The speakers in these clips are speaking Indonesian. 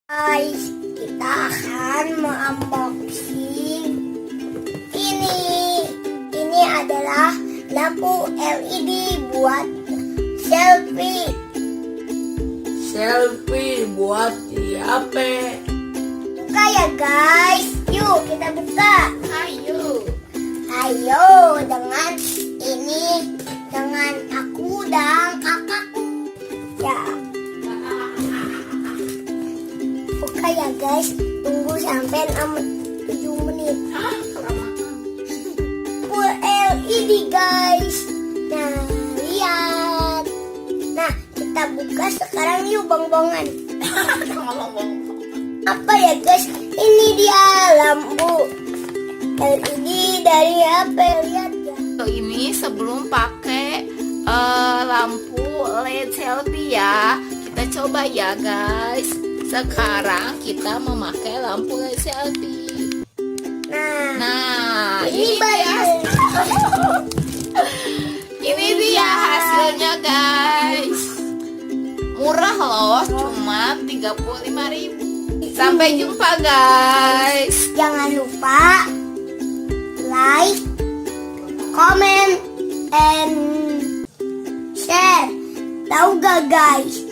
Guys, kita akan mengunboxing ini. Ini adalah lampu LED buat selfie. Selfie buat di HP. Buka ya guys. Yuk kita buka. Ayo dengan ini, dengan aku dan kakakku. Ya. Buka ya guys. Tunggu sampai 7 menit. Full LED guys. Nah, lihat. Nah, kita buka sekarang yuk bongbongan. Apa ya guys? Ini dia lampu LED dari HP, lihat ya. Ini sebelum pakai lampu LED selfie ya. Kita coba ya guys. Sekarang kita memakai lampu LED selfie. Nah, ini dia. Ini dia hasilnya guys. Murah loh, cuma 35.000. Sampai jumpa guys. Jangan lupa like, comment, and share. Tahu gak guys?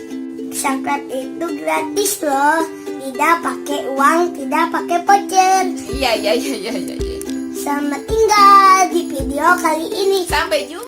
Subscribe itu gratis loh. Tidak pakai uang, tidak pakai voucher. Iya. Selamat tinggal di video kali ini. Sampai jumpa.